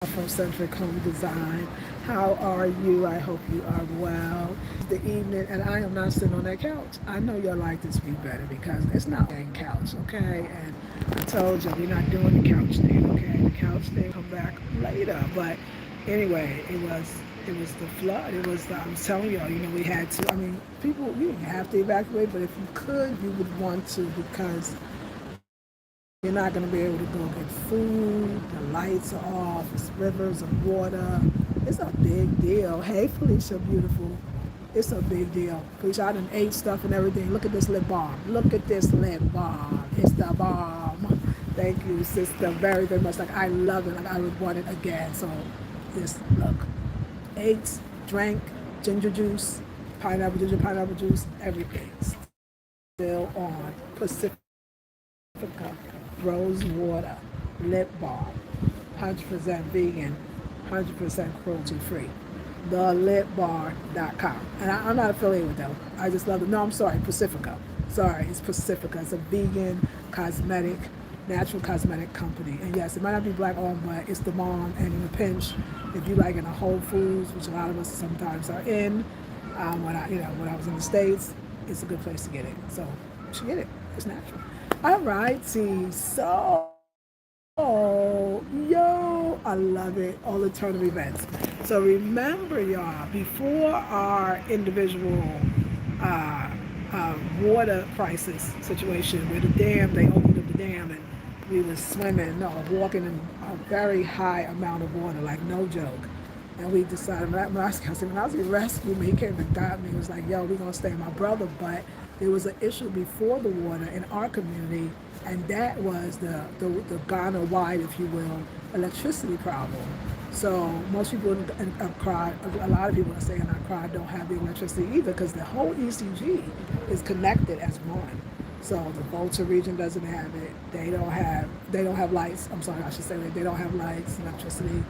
from Centric Home Design. How are you? I hope you are well. It's the evening, and I am not sitting on that couch. I know you'll like this be better because it's not a couch, okay? And I told you we're not doing the couch thing, okay? The couch thing come back later. But anyway, it was the flood. I was telling y'all, we had to. I mean, people you didn't have to evacuate, but if you could, you would want to because you're not going to be able to go get food. The lights are off. It's rivers of water. It's a big deal. Hey, Felicia, beautiful. It's a big deal. Felicia, I done ate stuff and everything. Look at this lip balm. Look at this lip balm. It's the bomb. Thank you, sister, very, very much. Like, I love it. Like, I would want it again. So, just look. Ate, drank, pineapple juice, everything. Still on. Pacifica rose water, lip balm, 100% vegan, 100% cruelty free. TheLipBar.com. And I'm not affiliated with them. I just love it. No, I'm sorry, Pacifica. Sorry, it's Pacifica. It's a vegan cosmetic, natural cosmetic company. And yes, it might not be black owned, but it's the mom. And in a pinch, if you like in a Whole Foods, which a lot of us sometimes are in, when I was in the States, it's a good place to get it. So you should get it. It's natural. All righty. So, yo, I love it. All the tournament events. So remember, y'all, before our individual water crisis situation where the dam, they opened up the dam and we were swimming, no, walking in a very high amount of water, like no joke. And we decided, when I was he rescued me, he came and got me. He was like, yo, we're going to stay with my brother. But there was an issue before the water in our community, and that was the Ghana-wide, if you will, electricity problem. So most people in Accra, a lot of people that stay in Accra don't have the electricity either because the whole ECG is connected as one. So the Volta region doesn't have it. They don't have lights. I'm sorry, I should say that they don't have lights, electricity,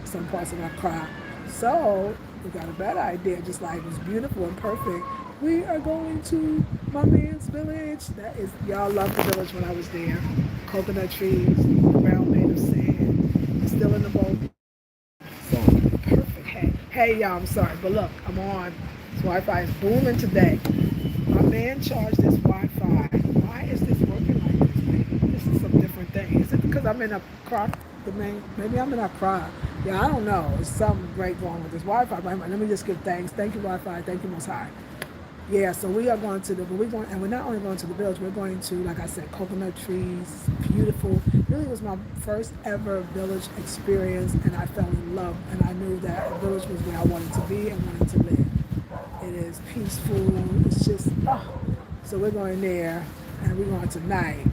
some parts of Accra. So we got a better idea, just like it was beautiful and perfect. We are going to my man's village. That is, y'all loved the village when I was there. Coconut trees, the ground made of sand. It's still in the boat. So perfect. Hey, y'all, I'm sorry, but look, I'm on. This Wi-Fi is booming today. My man charged this Wi-Fi. Why is this working like this, baby? This is some different thing. Is it because I'm in a Accra? Maybe I'm in Accra. Yeah, I don't know. There's something great going with this Wi-Fi. But let me just give thanks. Thank you, Wi-Fi. Thank you, Most High. Yeah, so we are going to and we're not only going to the village, we're going to, like I said, coconut trees, beautiful. Really was my first ever village experience, and I fell in love, and I knew that the village was where I wanted to be and wanted to live. It is peaceful, it's just, oh. So we're going there, and we're going tonight,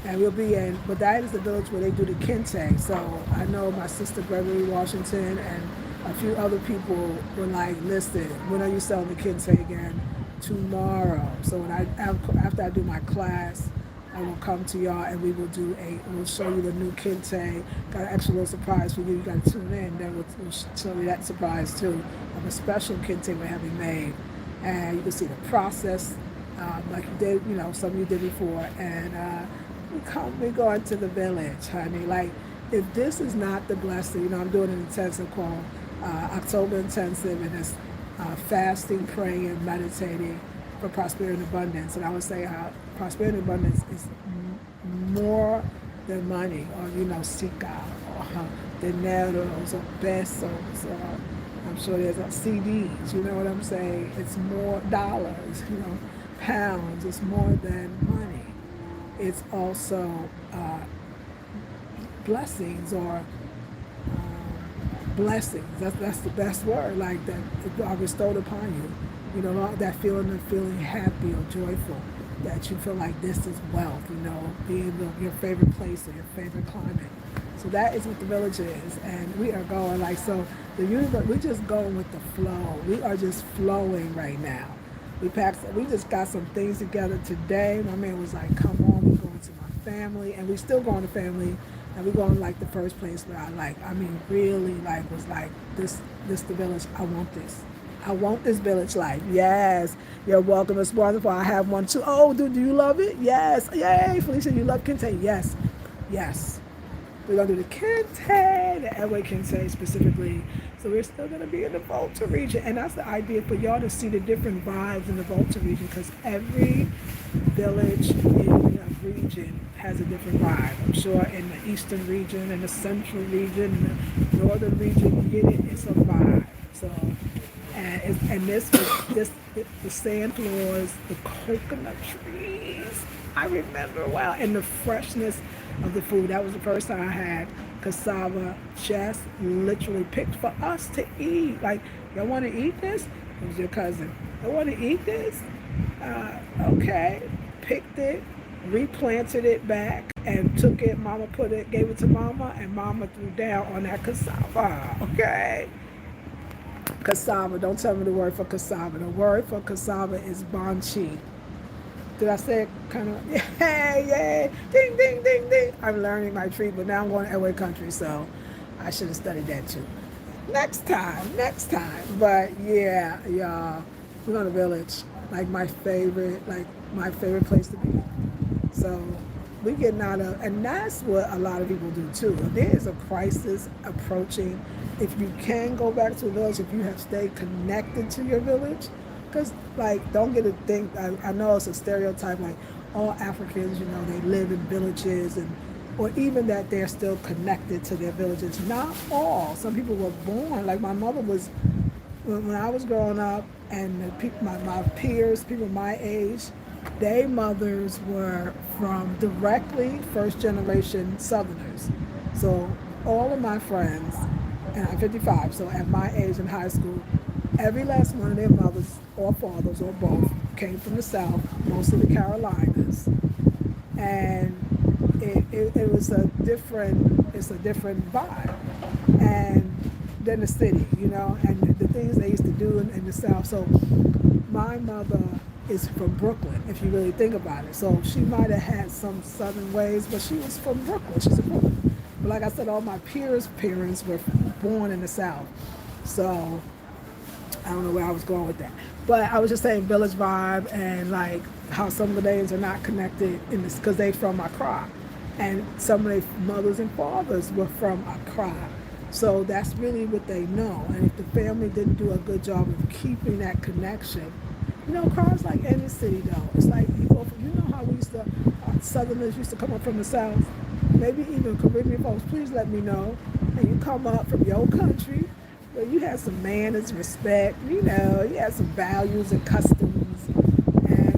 and we'll be in, but that is the village where they do the Kente. So I know my sister Gregory Washington and a few other people were like, listen, when are you selling the Kente again? Tomorrow. So after I do my class, I will come to y'all and we'll show you the new Kente. Got an extra little surprise for you. You got to tune in. Then we'll show you that surprise too of a special Kente we're having made, and you can see the process like you did, some of you did before. And we're going to the village, honey. Like, if this is not the blessing, I'm doing an intensive called October Intensive, and it's fasting, praying, meditating for prosperity and abundance. And I would say how prosperity and abundance is more than money, or sika, or dineros, or pesos, or I'm sure there's CDs. You know what I'm saying? It's more dollars, pounds. It's more than money. It's also blessings, or blessings. That's the best word. Like that are bestowed upon you. That feeling of feeling happy or joyful. That you feel like this is wealth. Being your favorite place or your favorite climate. So that is what the village is, and we are going like so. The universe. We're just going with the flow. We are just flowing right now. We just got some things together today. My man was like, "Come on, we're going to my family," and we still going to family. And we're going like the first place where really was like this the village. I want this. I want this village life. Yes. You're welcome. It's wonderful. I have one too. Oh, do you love it? Yes. Yay. Felicia, you love Kente? Yes. Yes. We're going to do the Kente, the Edway Kente specifically. So we're still going to be in the Volta region. And that's the idea for y'all to see the different vibes in the Volta region, because every village in a region has a different vibe. I'm sure in the eastern region, in the central region, in the northern region, you get it, it's a vibe. So, and this was this the sand floors, the coconut trees. I remember wow, and the freshness of the food. That was the first time I had cassava just literally picked for us to eat. Like, y'all want to eat this? It was your cousin. Y'all want to eat this? Okay. Picked it, replanted it back, and took it. Mama gave it to Mama, and Mama threw down on that cassava. Okay. Cassava. Don't tell me the word for cassava. The word for cassava is banchi. Did I say it kind of? Yay! Ding, ding, ding, ding. I'm learning my tree, but now I'm going to LA country, so I should have studied that too. Next time. But yeah, y'all, we're going to village. Like my favorite place to be. So we getting out of, and that's what a lot of people do too. If there is a crisis approaching, if you can go back to a village, if you have stayed connected to your village, because like don't get to think. I know it's a stereotype like all Africans, they live in villages, and or even that they're still connected to their villages. Not all. Some people were born like my mother was when I was growing up, and the people, my peers, people my age, their mothers were from directly first generation Southerners. So all of my friends, and I'm 55, so at my age in high school, every last one of their mothers or fathers or both came from the South, most of the Carolinas, and it was it's a different vibe, and than the city, and the things they used to do in the South. So my mother is from Brooklyn, if you really think about it. So she might have had some Southern ways, but she was from Brooklyn. She's a Brooklyn. But like I said, all my peers' parents were born in the South. So I don't know where I was going with that. But I was just saying village vibe, and like how some of the names are not connected in this because they from Accra. And some of their mothers and fathers were from Accra. So that's really what they know. And if the family didn't do a good job of keeping that connection, Accra's like any city though. It's like how we used to, Southerners used to come up from the South, maybe even Caribbean folks, please let me know. And you come up from your country where you had some manners, respect, you had some values and customs. And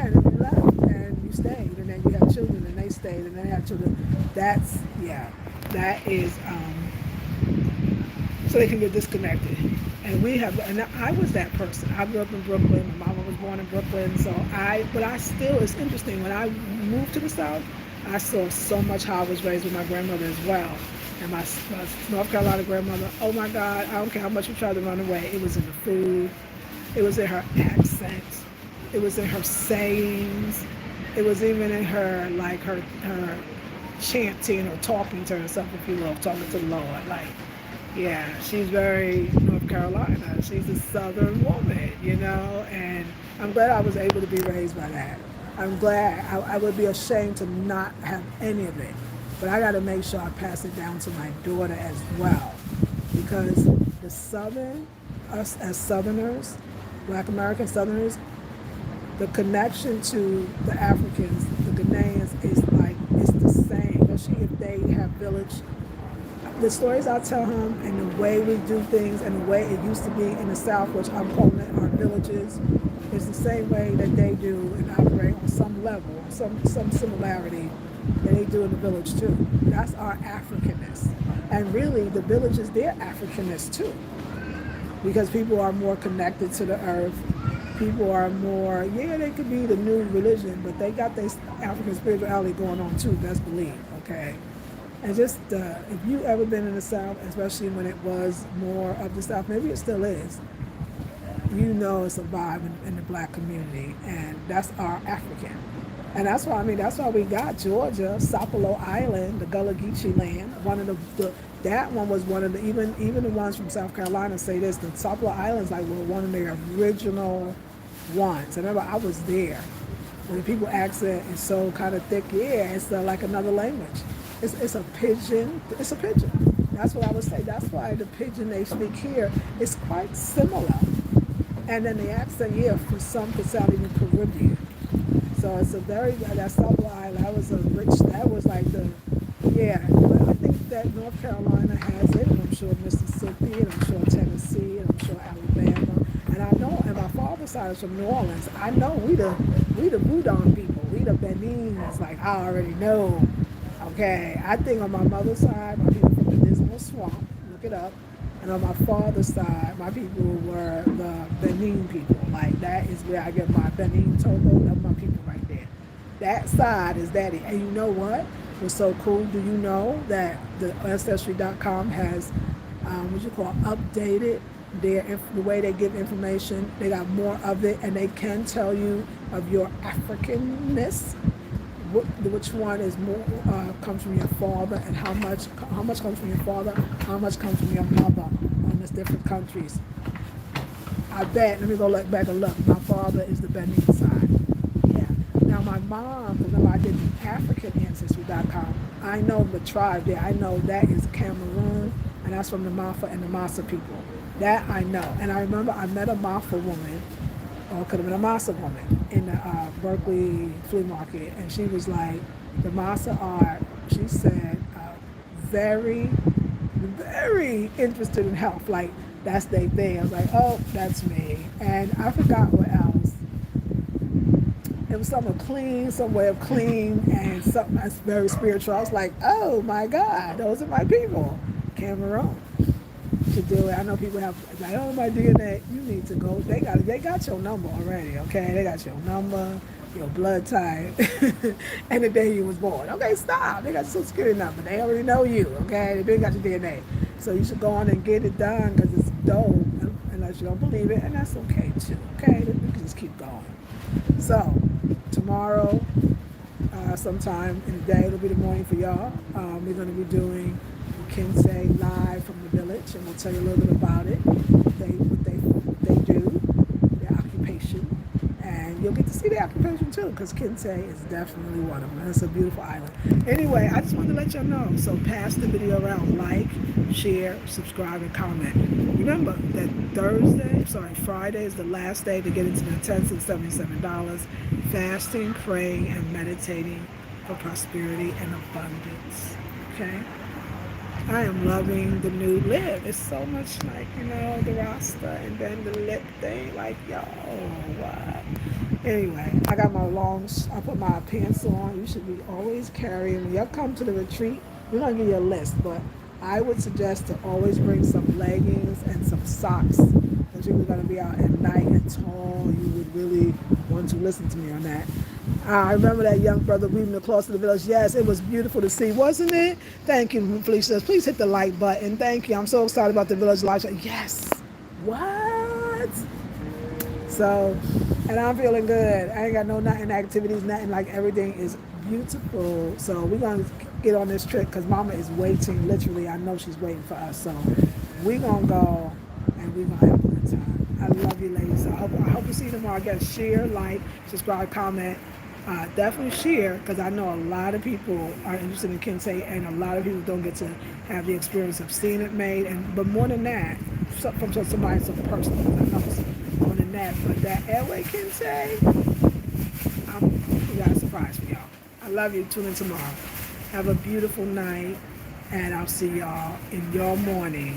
and then you left and you stayed, and then you had children and they stayed and they had children. That is so they can get disconnected. And I was that person. I grew up in Brooklyn. My mama was born in Brooklyn. But still, it's interesting. When I moved to the South, I saw so much how I was raised with my grandmother as well. And my North Carolina grandmother, oh my God, I don't care how much you tried to run away. It was in the food. It was in her accent. It was in her sayings. It was even in her, like, her chanting or talking to herself, if you will, talking to the Lord. Like, yeah, she's very North Carolina. She's a Southern woman, and I'm glad I was able to be raised by that. I'm glad. I would be ashamed to not have any of it. But I got to make sure I pass it down to my daughter as well. Because the Southern, us as Southerners, Black American Southerners, the connection to the Africans, the Ghanaians, it's the same. Especially if they have village. The stories I tell him and the way we do things and the way it used to be in the South, which I'm calling it our villages, is the same way that they do and operate on some level, some similarity that they do in the village too. That's our Africanness. And really, the village is their Africanness too. Because people are more connected to the earth. People are more, they could be the new religion, but they got their African spirituality going on too, best believe, okay? And just, if you ever been in the South, especially when it was more of the South, maybe it still is, it's a vibe in the Black community, and that's our African. And that's why we got Georgia, Sapelo Island, the Gullah Geechee land. That one was one of the, even the ones from South Carolina say this, the Sapelo Islands were one of their original ones. I remember I was there. When people accent is so kind of thick, it's like another language. It's a pigeon. It's a pigeon. That's what I would say. That's why the pigeon they speak here is quite similar. And then the accent here for some could sound even Caribbean. So it's a very, that Sable Island, that was a rich, that was like the, yeah, I think that North Carolina has it, and I'm sure Mississippi, and I'm sure Tennessee, and I'm sure Alabama. And I know, and my father's side is from New Orleans. I know we the Boudon people, we the Benins, like I already know. Okay, I think on my mother's side, my people from the Dismal Swamp, look it up. And on my father's side, my people were the Benin people. Like that is where I get my Benin Togo. That's my people right there. That side is daddy. And you know what was so cool? Do you know that the Ancestry.com has what you call updated the way they give information? They got more of it, and they can tell you of your Africanness, which one is more comes from your father, and how much comes from your father, how much comes from your mother on these different countries. I bet. Let me go look back and look. My father is the Benin side. Yeah. Now my mom, remember I did the African Ancestry.com. I know the tribe there. I know that is Cameroon, and that's from the Mafa and the Masa people. That I know. And I remember I met a Mafa woman, or could have been a Masa woman, in the Berkeley flea market, and she was like, the Masa are, she said, very, very interested in health. Like that's their thing. I was like, oh, that's me. And I forgot what else. It was something clean, some way of clean, and something that's very spiritual. I was like, oh my God, those are my people. Cameroon. To do it. I know people have like, oh my DNA, you need to go. They got your number already, okay? They got your number, your blood type, and the day you was born. Okay, stop. They got your social security number. They already know you, okay? They got your DNA. So you should go on and get it done because it's dope, unless you don't believe it, and that's okay too, okay? You can just keep going. So tomorrow, sometime in the day, it'll be the morning for y'all. We're going to be doing Kente live from the village, and we'll tell you a little bit about it, what they do, their occupation, and you'll get to see the occupation too, because Kente is definitely one of them. It's a beautiful island. Anyway, I just wanted to let y'all know. So pass the video around, like, share, subscribe, and comment. Remember that Friday is the last day to get into the intensive $77. Fasting, praying, and meditating for prosperity and abundance. Okay? I am loving the new lip. It's so much like, the Rasta and then the lip thing. Like, yo, what? Anyway, I got I put my pants on. You should be always carrying. When you come to the retreat, we're going to give you a list, but I would suggest to always bring some leggings and some socks, because you're going to be out at night and tall. You would really want to listen to me on that. I remember that young brother weaving across the village. Yes, it was beautiful to see, wasn't it? Thank you, Felicia. Please hit the like button. Thank you. I'm so excited about the village life. Yes. What? So, and I'm feeling good. I ain't got no nothing activities, nothing, like everything is beautiful. So we're going to get on this trip because Mama is waiting. Literally, I know she's waiting for us. So we're going to go and we're going to have a good time. I love you, ladies. I hope you see you tomorrow. Again, share, like, subscribe, comment. Definitely share, because I know a lot of people are interested in Kente, and a lot of people don't get to have the experience of seeing it made. But more than that, from somebody so personal, I know it's more than that. But that airway Kente, we got a surprise for y'all. I love you. Tune in tomorrow. Have a beautiful night, and I'll see y'all in your morning,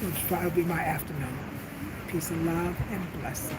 which will probably be my afternoon. Peace and love and blessing.